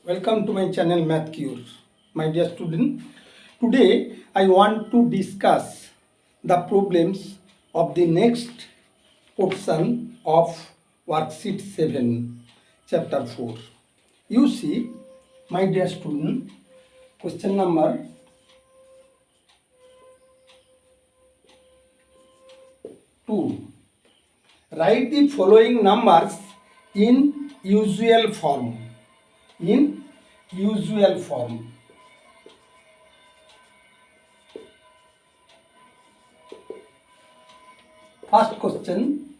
Welcome to my channel Math Cure. My dear student, today I want to discuss the problems of the next portion of Worksheet 7, Chapter 4. You see, my dear student, question number 2. Write the following numbers in usual form. In usual form. First question,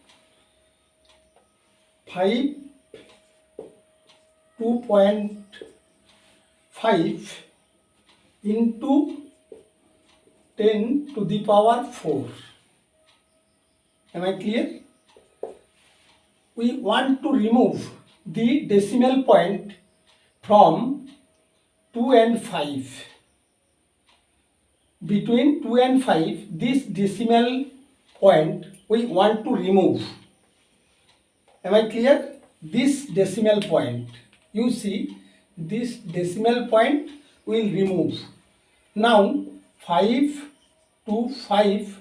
5 2.5 into 10 to the power 4. Am I clear? We want to remove the decimal point from 2 and 5. Between 2 and 5, this decimal point we want to remove. Am I clear? This decimal point. You see, this decimal point will remove. Now, 5 to 5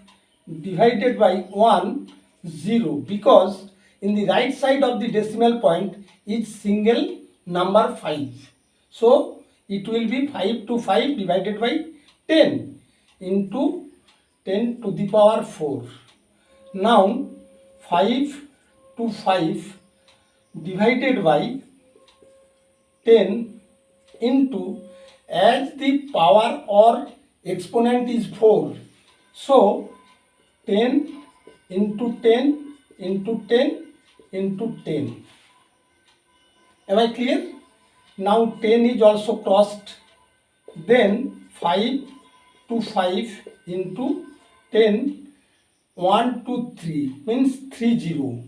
divided by 1, 0. Because in the right side of the decimal point is single number 5. So, it will be 5 to 5 divided by 10 into 10 to the power 4. Now, 5 to 5 divided by 10 into, as the power or exponent is 4, so 10 into 10 into 10 into 10. Am I clear? Now 10 is also crossed. Then 5 to 5 into 10, 1 to 3 means 30.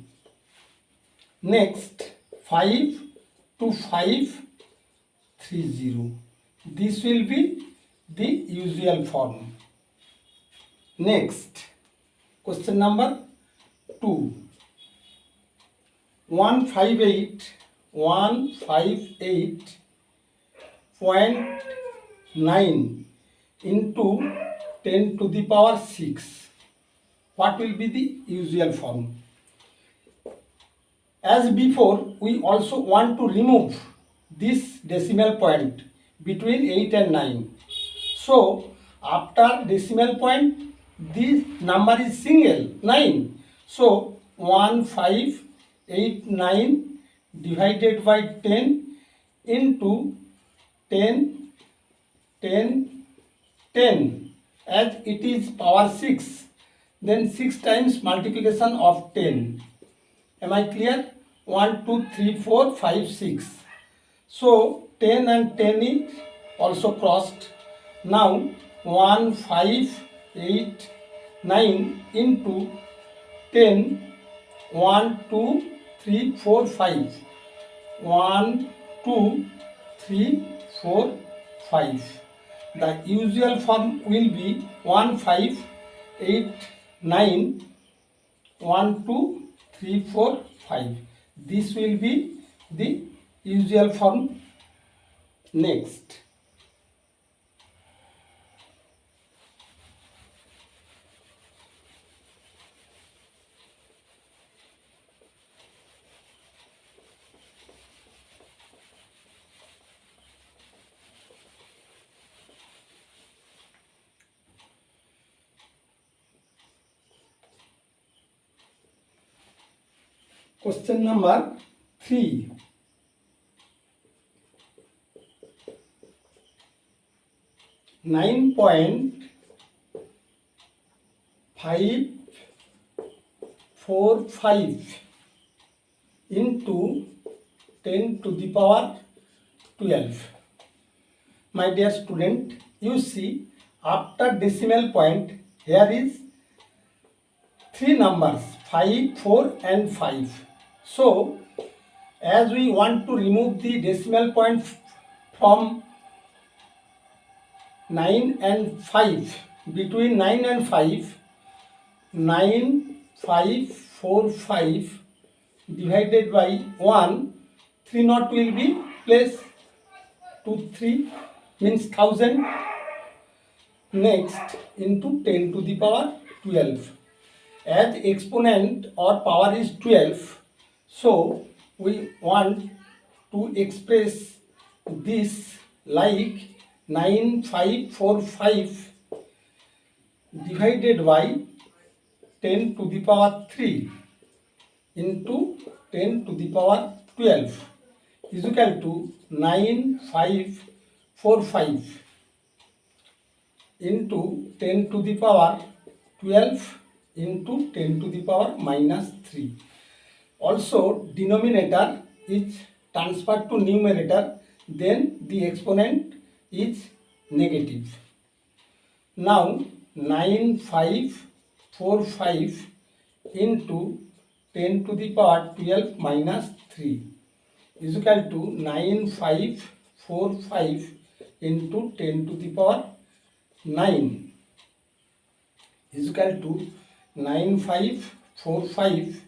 Next 5 to 5, 30. This will be the usual form. Next, question number 2. 158.9 into 10 to the power 6. What will be the usual form? As before, we also want to remove this decimal point between 8 and 9. So, after decimal point, this number is single, 9. So, 1589 divided by 10 into 10, 10, 10. As it is power 6, then 6 times multiplication of 10. Am I clear? 1, 2, 3, 4, 5, 6. So 10 and 10 is also crossed. Now 1, 5, 8, 9 into 10, 1, 2, 3, 4, 5. 1, 2, 3, 4, 5. The usual form will be 1, 5, 8, 9, 1, 2, 3, 4, 5. This will be the usual form. Next. Question number 3. 9.545 into 10 to the power 12. My dear student, you see, after decimal point, here is 3 numbers, 5, 4 and 5. So, as we want to remove the decimal point from 9 and 5, between 9 and 5, 9545 divided by 1, 3 naught will be placed 2 3 means 1000. Next into 10 to the power 12. As exponent or power is 12, so we want to express this like 9545 divided by 10 to the power 3 into 10 to the power 12 is equal to 9545 into 10 to the power 12 into 10 to the power minus 3. Also denominator is transferred to numerator, then the exponent is negative. Now 9545 into 10 to the power 12 minus 3 is equal to 9545 into 10 to the power 9 is equal to 9545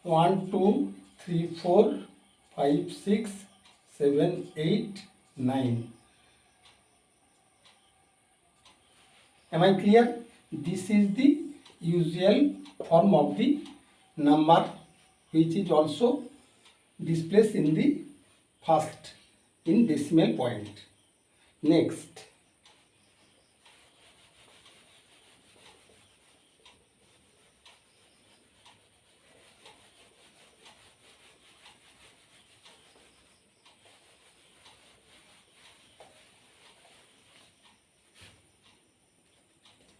1 2 3 4 5 6 7 8 9. Am I clear? This is the usual form of the number which is also displayed in the first in decimal point. Next,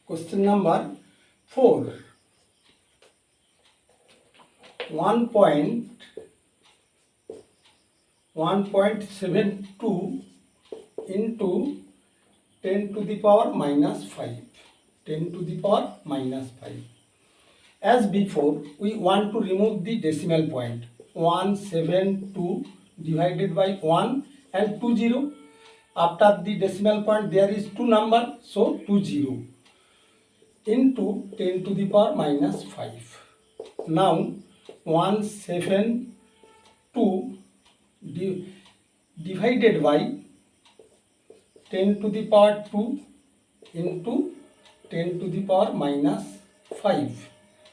question number 4. 1.72 into 10 to the power minus 5. 10 to the power minus 5. As before, we want to remove the decimal point. 172 divided by 1 and 20. After the decimal point there is 2 number, so 20 into 10 to the power minus 5. Now 172 divided by 10 to the power 2 into 10 to the power minus 5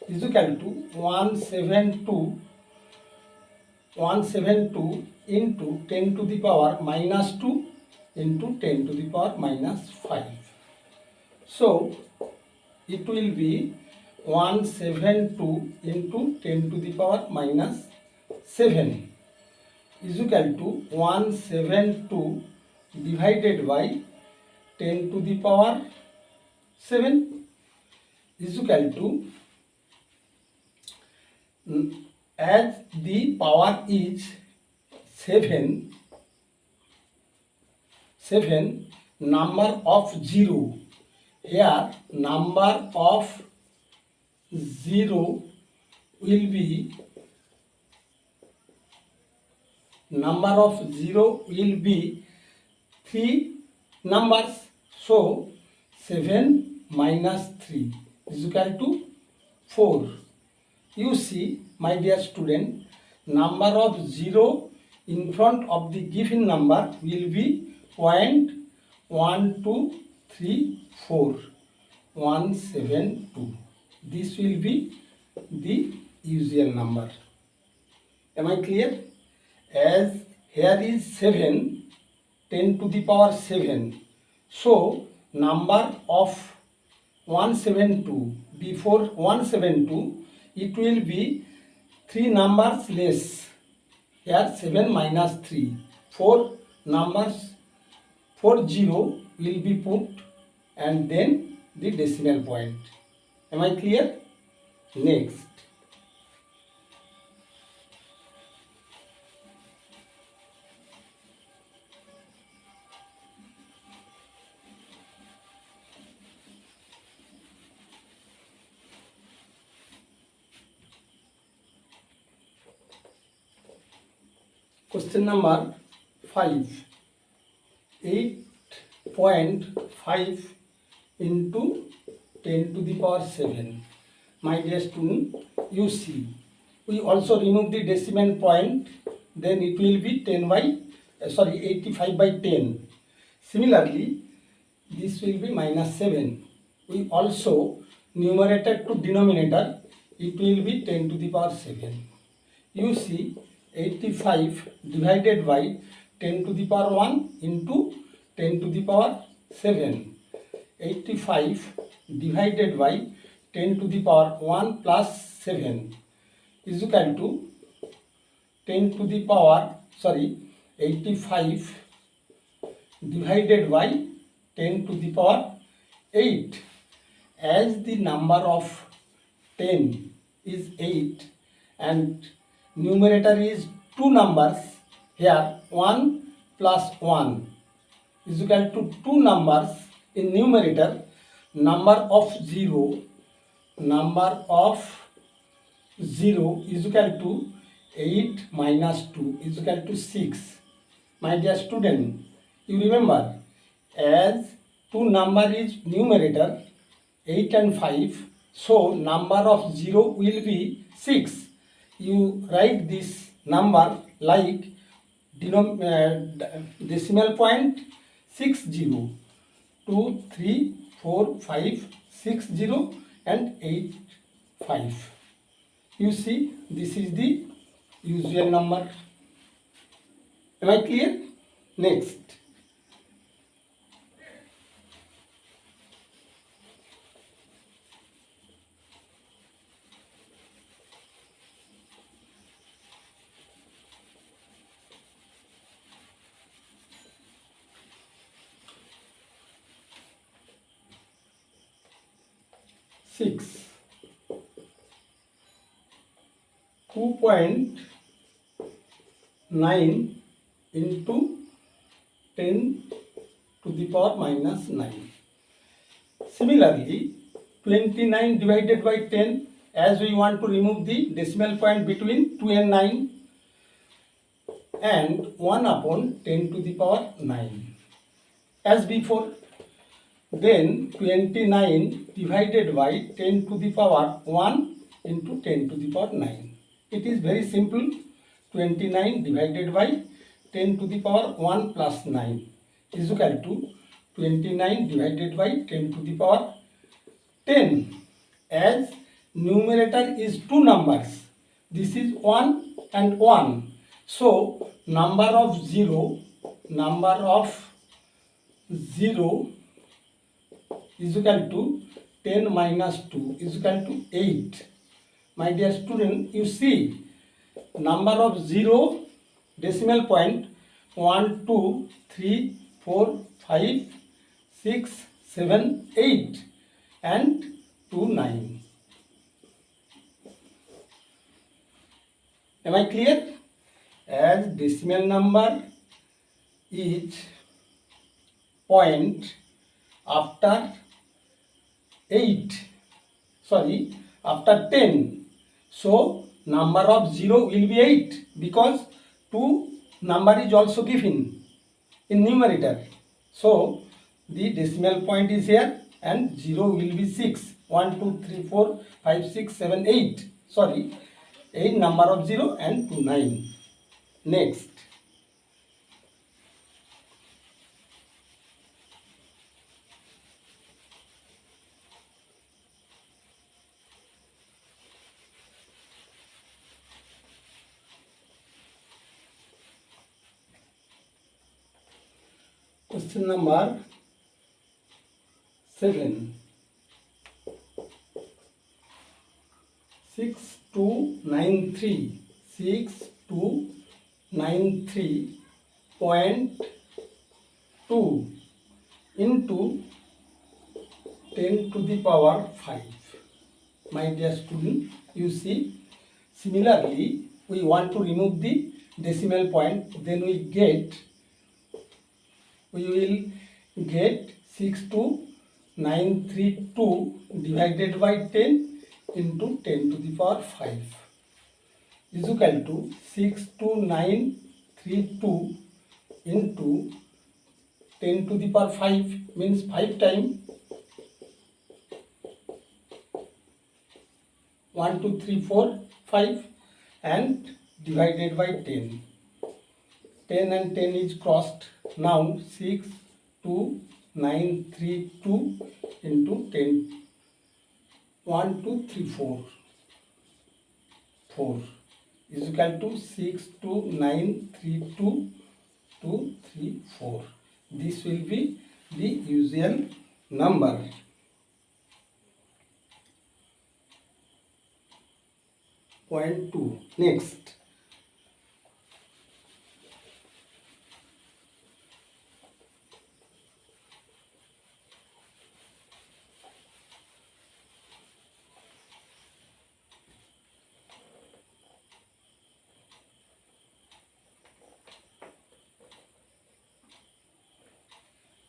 is equal to 172 into 10 to the power minus 2 into 10 to the power minus 5. So it will be 172 into 10 to the power minus 7 is equal to 172 divided by 10 to the power 7 is equal to, as the power is 7, number of 0. Here number of 0 will be 3 numbers. So 7 minus 3 is equal to 4. You see, my dear student, number of 0 in front of the given number will be 0.1234 172. This will be the usual number. Am I clear? As here is 7, 10 to the power 7. So number of 172, before 172 it will be 3 numbers less. Here 7 minus 3, 4 numbers, 40 will be put and then the decimal point. Am I clear? Next, question number 5. 8.5 into 10 to the power 7. My dear student, you see, we also remove the decimal point, then it will be 10 by 85 by 10. Similarly, this will be minus 7. We also numerator to denominator, it will be 10 to the power 7. You see 85 divided by 10 to the power 1 into 10 to the power 7. 85 divided by 10 to the power 1 plus 7 is equal to 10 to the power 85 divided by 10 to the power 8. As the number of 10 is 8 and numerator is two numbers, here 1 plus 1 is equal to two numbers in numerator. Number of 0 is equal to 8 minus 2 is equal to 6. My dear student, you remember, as two number is numerator 8 and 5, so number of 0 will be 6. You write this number like decimal point 60, 2, 3, 4, 5, 6, 0 and 8, 5. You see, this is the usual number. Am I clear? Next. Six. 2.9 into 10 to the power minus 9. Similarly, 29 divided by 10, as we want to remove the decimal point between 2 and 9, and 1 upon 10 to the power 9. As before, then 29 divided by 10 to the power 1 into 10 to the power 9. It is very simple. 29 divided by 10 to the power 1 plus 9 is equal to 29 divided by 10 to the power 10. As numerator is two numbers, this is 1 and 1. So number of 0 is equal to 10 minus 2 is equal to 8. My dear student, you see, number of 0 decimal point 1, 2, 3, 4, 5, 6, 7, 8 and 2, 9. Am I clear? As decimal number is point after 10. So number of 0 will be 8 because 2 number is also given in numerator. So the decimal point is here and 0 will be 6. 1, 2, 3, 4, 5, 6, 7, 8. 8 number of 0 and 2, 9. Next. Question number 7. 6293.2 into 10 to the power 5. My dear student, you see, similarly, we want to remove the decimal point, then we will get 62932 divided by 10 into 10 to the power 5 is equal to 62932 into 10 to the power 5 means 5 times 1, 2, 3, 4, 5 and divided by 10. 10 and 10 is crossed. Now 6, 2, 9, 3, 2 into 10. 1, 2, 3, 4. 4 is equal to 6, 2, 9, 3, 2, 2, 3, 4. This will be the usual number. Point 2. Next.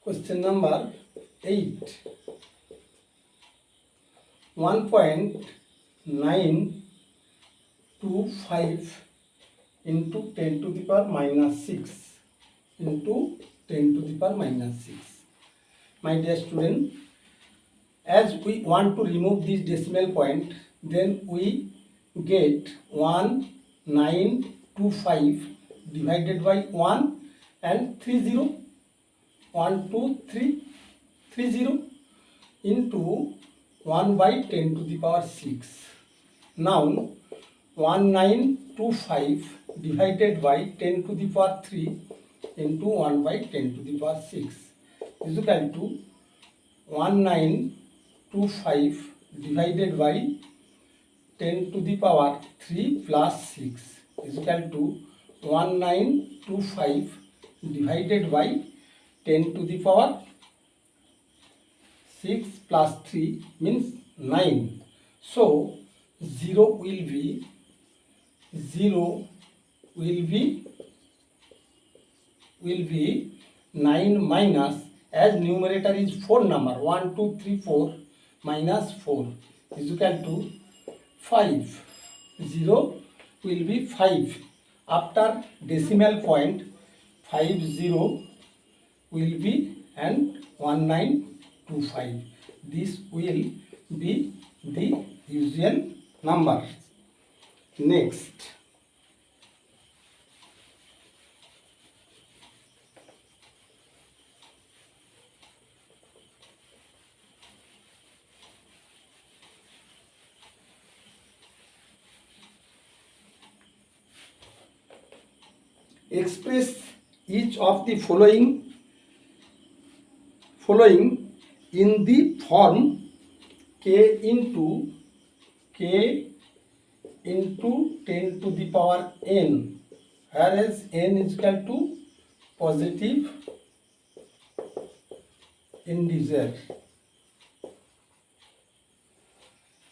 Question number 8. 1.925 into 10 to the power minus 6 into 10 to the power minus 6. My dear student, as we want to remove this decimal point, then we get 1925 divided by 1 and 30. 1, 2, 3, 30 into 1 by 10 to the power 6. Now 1925 divided by 10 to the power 3 into 1 by 10 to the power 6 is equal to 1925 divided by 10 to the power 3 plus 6 is equal to 1925 divided by 10 to the power 6 plus 3 means 9. So 0 will be 9 minus, as numerator is 4 number, 1, 2, 3, 4 minus 4 is equal to 5. 0 will be 5. After decimal point 50 will be and 1925. This will be the usual number. Next. Express each of the following in the form k into 10 to the power n, whereas n is equal to positive integer.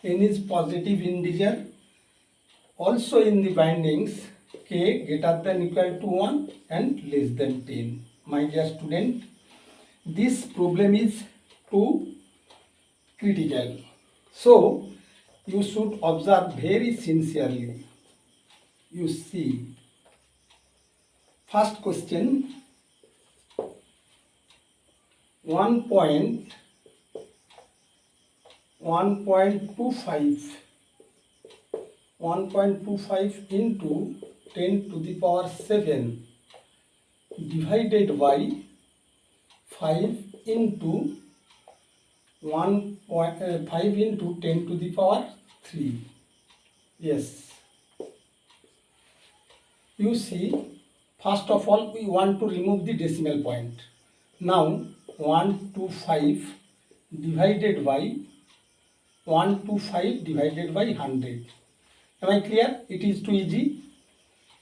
N is positive integer. Also in the bindings, k greater than equal to 1 and less than 10. My dear student, this problem is too critical. So you should observe very sincerely. You see, first question, 1.25 into 10 to the power 7 divided by 5 into 5 into 10 to the power 3. Yes. You see, first of all we want to remove the decimal point. Now 125 divided by 100. Am I clear? It is too easy.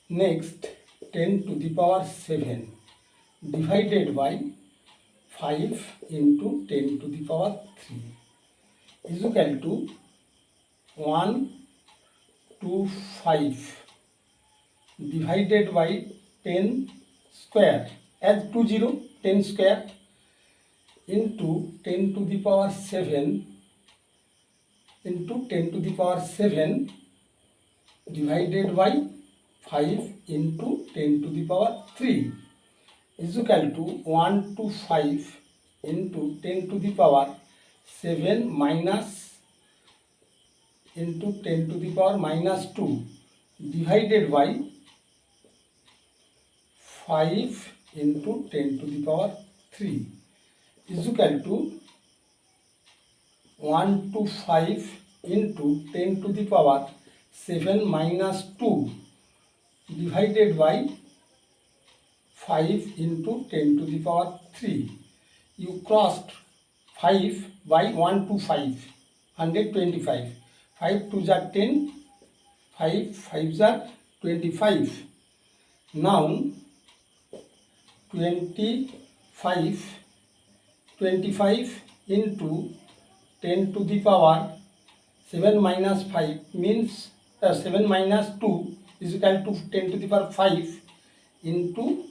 Next, 10 to the power 7 divided by 5 into 10 to the power 3 is equal to 125 divided by 10 square, as 10 square into 10 to the power 7 into 10 to the power 7 divided by 5 into 10 to the power 3 is equal to 125 into 10 to the power 7 minus into 10 to the power minus 2 divided by 5 into 10 to the power 3 is equal to 125 into 10 to the power 7 minus 2 divided by 5 into 10 to the power 3. You crossed 5 by 1 to 5, 125. 5 2s are 10, 5 5s are 25. Now 25 into 10 to the power 7 minus 5 means 7 minus 2 is equal to 10 to the power 5 into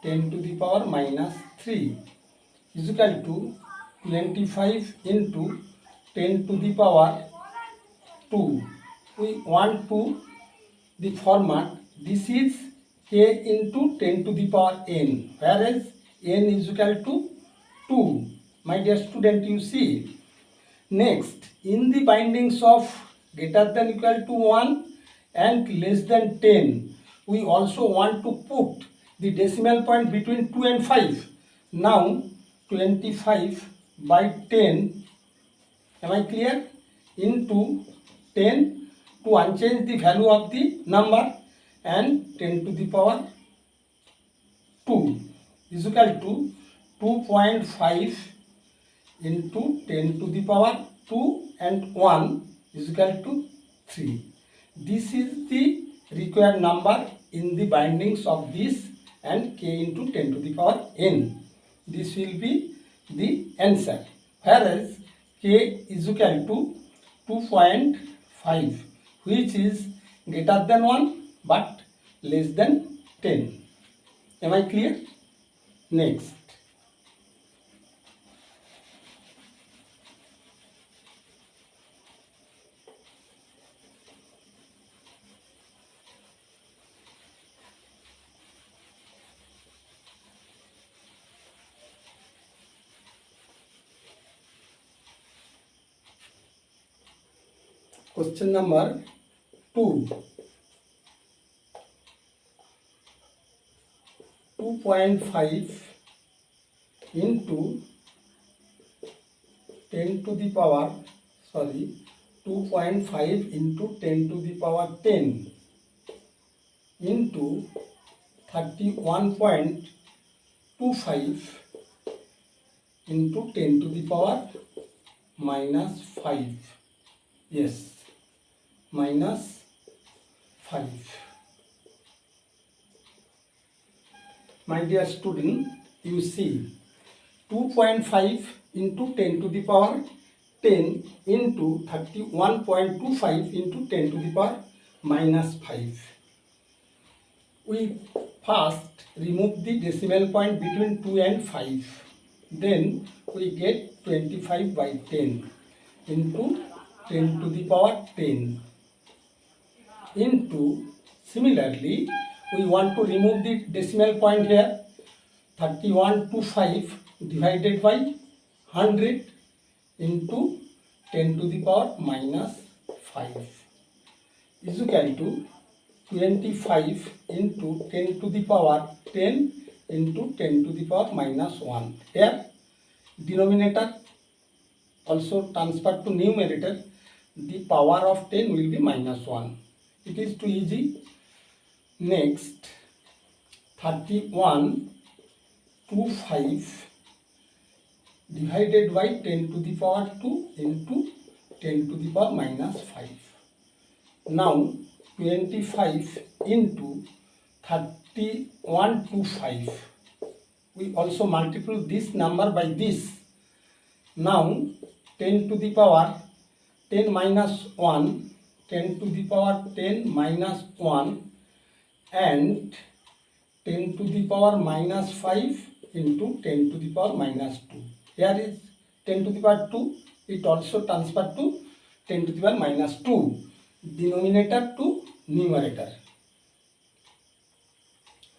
10 to the power minus 3 is equal to 25 into 10 to the power 2. We want to the format, this is k into 10 to the power n, whereas n is equal to 2. My dear student, you see. Next, in the bindings of greater than equal to 1 and less than 10, we also want to put the decimal point between 2 and 5. Now 25 by 10, am I clear, into 10 to unchange the value of the number, and 10 to the power 2 is equal to 2.5 into 10 to the power 2 and 1 is equal to 3. This is the required number in the bindings of this and k into 10 to the power n. This will be the answer. Whereas k is equal to 2.5, which is greater than 1 but less than 10. Am I clear? Next. Question number 2. 2.5 into 10 to the power, 2.5 into 10 to the power 10 into 31.25 into 10 to the power minus 5. Yes, minus 5. My dear student, you see 2.5 into 10 to the power 10 into 31.25 into 10 to the power minus 5. We first remove the decimal point between 2 and 5. Then we get 25 by 10 into 10 to the power 10 into, similarly, we want to remove the decimal point here, 31.25 divided by 100 into 10 to the power minus 5 is equal to 25 into 10 to the power 10 into 10 to the power minus 1. Here denominator also transferred to numerator, the power of 10 will be minus 1. It is too easy. Next, 31.25 divided by 10 to the power 2 into 10 to the power minus 5. Now 25 into 31.25. We also multiply this number by this. Now 10 to the power 10 minus 1, 10 to the power 10 minus 1 and 10 to the power minus 5 into 10 to the power minus 2. Here is 10 to the power 2. It also transferred to 10 to the power minus 2. Denominator to numerator.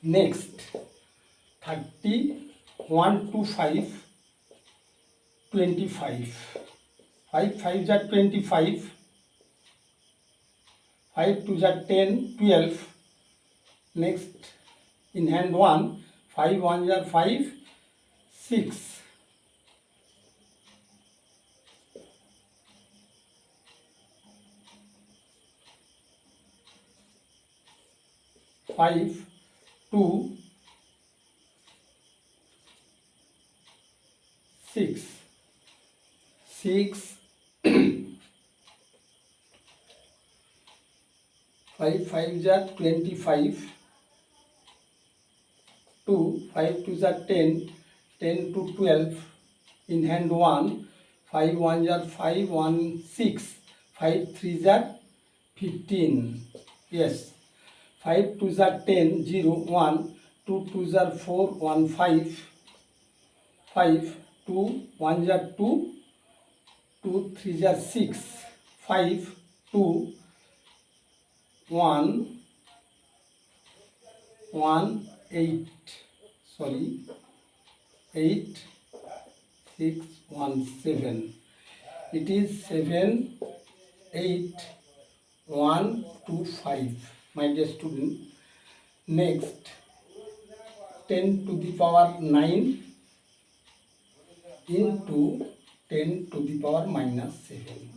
Next, 31.25, 25. 5 5s are 25. 5 2s are 10, 12. Next, in hand 1, 5 ones are 5, 6. 5, 2, 6. 6, 5 5s are 25, 2, 5 2s are 10, 10 to 12, in hand 1, 5 ones are 5, 1, 6, 5 3s are 15, yes, 5 2s are 10, 0, 1, 2 2s are 4, 1, 5, 5, 2 1s are 2, 2 3s are 6, 5, 2, 1, 1, 8, sorry, 8, 6, 1, 7. It is 7, 8, 1, 2, 5. My dear student, next 10 to the power 9 into 10 to the power minus 7.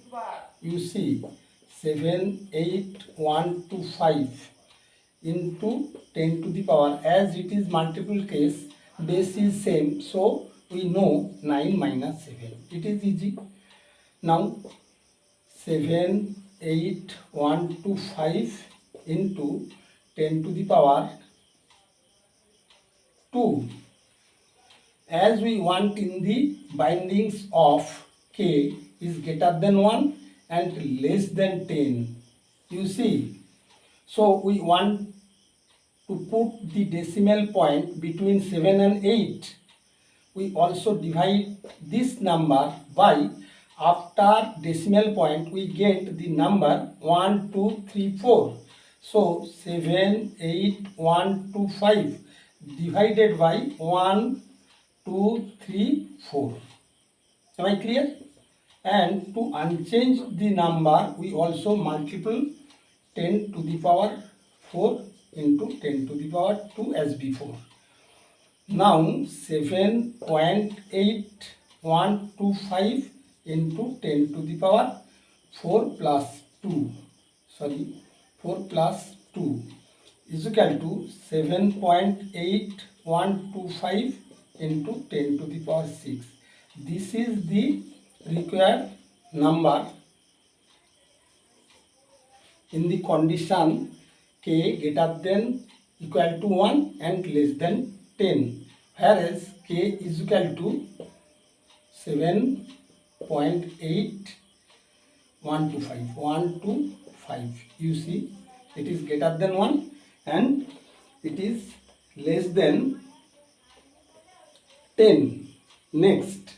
You see 7, 8, 1, 2, 5 into 10 to the power, as it is multiple case, base is same, so we know 9 minus 7. It is easy. Now 7, 8, 1, 2, 5 into 10 to the power 2. As we want in the bindings of k is greater than 1 and less than 10. You see, so we want to put the decimal point between 7 and 8. We also divide this number by, after decimal point we get the number 1, 2, 3, 4. So 7, 8, 1, 2, 5 divided by 1, 2, 3, 4. Am I clear? And to unchange the number, we also multiply 10 to the power 4 into 10 to the power 2 as before. Now 7.8125 into 10 to the power 4 plus 2, sorry, 4 plus 2 is equal to 7.8125 into 10 to the power 6. This is the required number in the condition k greater than equal to 1 and less than 10, whereas k is equal to 7.8125, 1 to 5. You see, it is greater than 1 and it is less than 10. Next,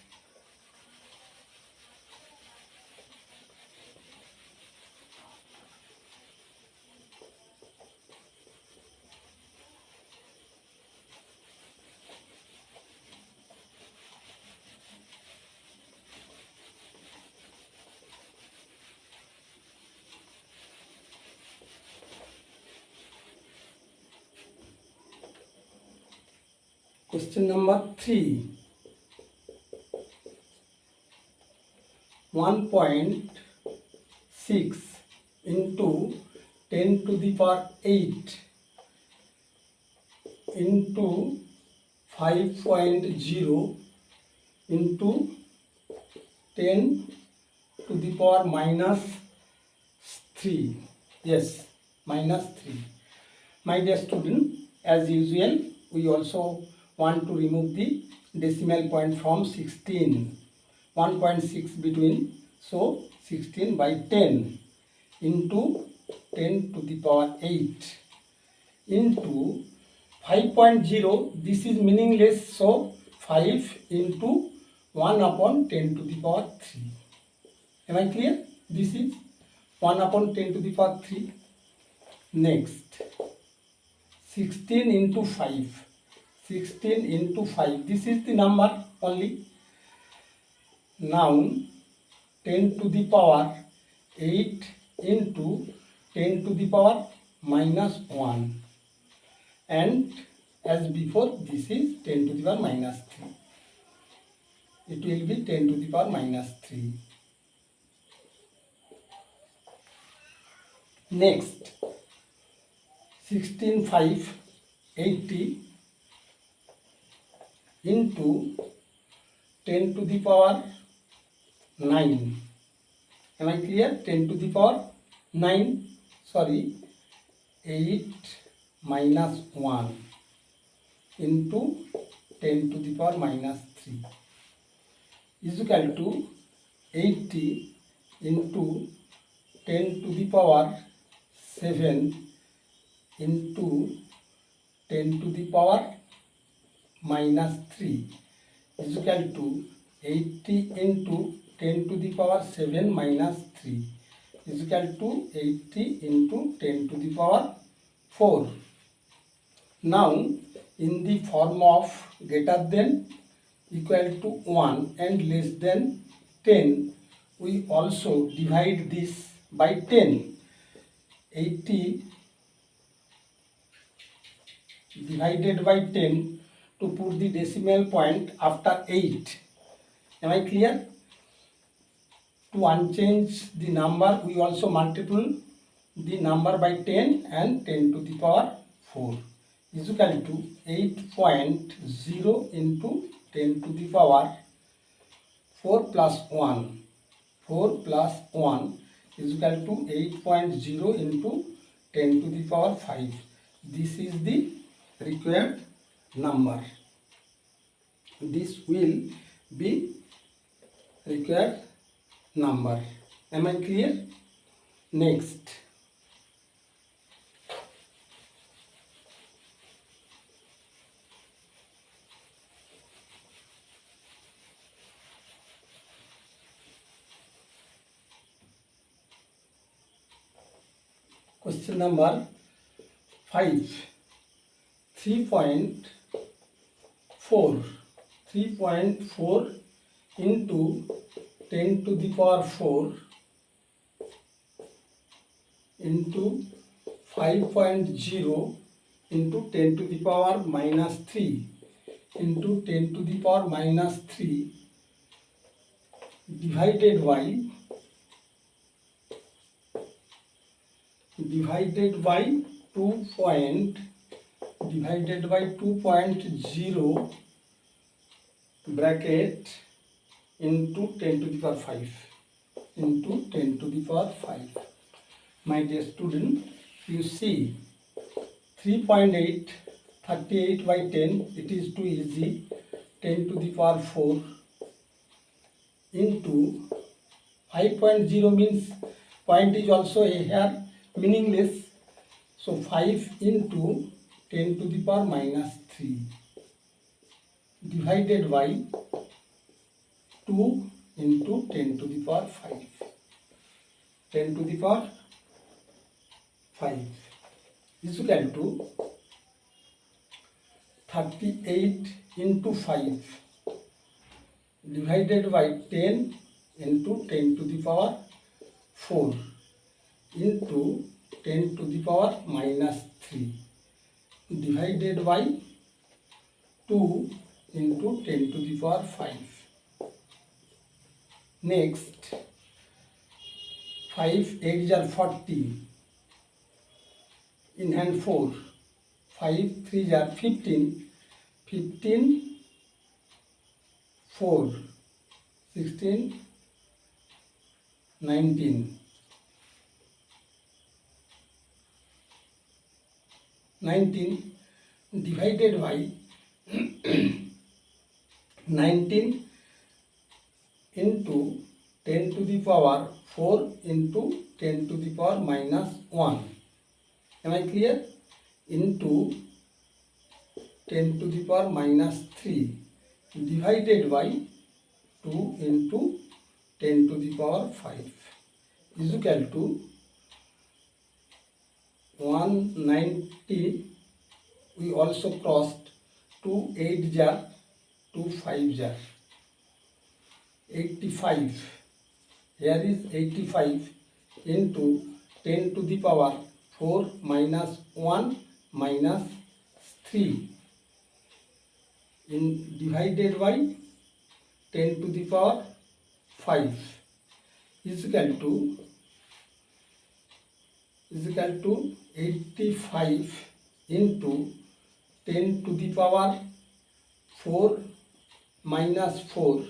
question number 3. 1.6 into 10 to the power 8 into 5.0 into 10 to the power minus 3. Yes, minus 3. My dear student, as usual, we also want to remove the decimal point from 16. 1.6 between, so 16 by 10 into 10 to the power 8 into 5.0. This is meaningless, so 5 into 1 upon 10 to the power 3. Am I clear? This is 1 upon 10 to the power 3. Next, 16 into 5. 16 into 5. This is the number only. Now 10 to the power 8 into 10 to the power minus 1 and as before. This is 10 to the power minus 3. It will be 10 to the power minus 3. Next, 16,580 into 10 to the power 9. Am I clear? 10 to the power 9, sorry, 8 minus 1 into 10 to the power minus 3 is equal to 80 into 10 to the power 7 into 10 to the power minus 3 is equal to 80 into 10 to the power 7 minus 3 is equal to 80 into 10 to the power 4. Now, in the form of greater than, equal to 1 and less than 10, we also divide this by 10. 80 divided by 10 to put the decimal point after 8. Am I clear? To unchange the number, we also multiply the number by 10 and 10 to the power 4 is equal to 8.0 into 10 to the power 4 plus 1. 4 plus 1 is equal to 8.0 into 10 to the power 5. This is the required number. This will be required number. Am I clear? Next, question number 5. 3.4 into 10 to the power 4 into 5.0 into 10 to the power minus 3 into 10 to the power minus 3 divided by 2.0 bracket into 10 to the power 5 into 10 to the power 5. My dear student, you see 3.8, 38 by 10, it is too easy, 10 to the power 4 into 5.0 means point is also here meaningless, so 5 into 10 to the power minus 3 divided by 2 into 10 to the power 5. 10 to the power 5 is equal to 38 into 5 divided by 10 into 10 to the power 4 into 10 to the power minus 3 divided by 2 into 10 to the power 5. Next, 5 8s are 40, in hand 4, 5 3s are 15, 15 4, 16 19, 19 divided by 19 into 10 to the power 4 into 10 to the power minus 1. Am I clear? Into 10 to the power minus 3 divided by 2 into 10 to the power 5 is equal to 190. We also crossed 2 8 jar, 2 5 jar. 85. Here is 85 into 10 to the power 4 minus 1 minus 3 in divided by 10 to the power 5 is equal to 85 into 10 to the power 4 minus 4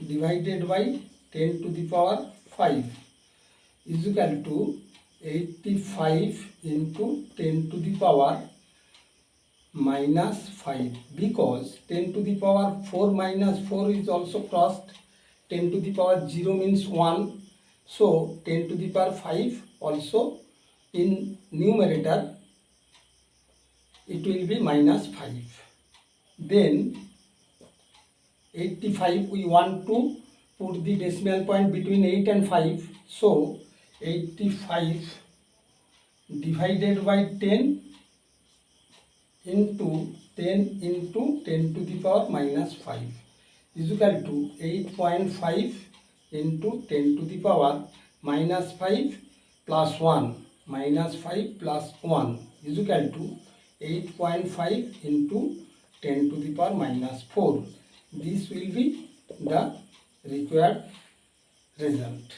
divided by 10 to the power 5 is equal to 85 into 10 to the power minus 5, because 10 to the power 4 minus 4 is also crossed. 10 to the power 0 means 1. So 10 to the power 5 also in numerator it will be minus 5. Then 85 we want to put the decimal point between 8 and 5. So 85 divided by 10 into 10 into 10 to the power minus 5 is equal to 8.5 into 10 to the power minus 5 plus 1 minus 5 plus 1 is equal to 8.5 into 10 to the power minus 4. This will be the required result.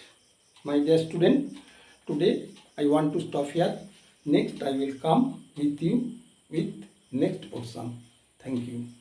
My dear student, today I want to stop here. Next I will come with you with next portion. Thank you.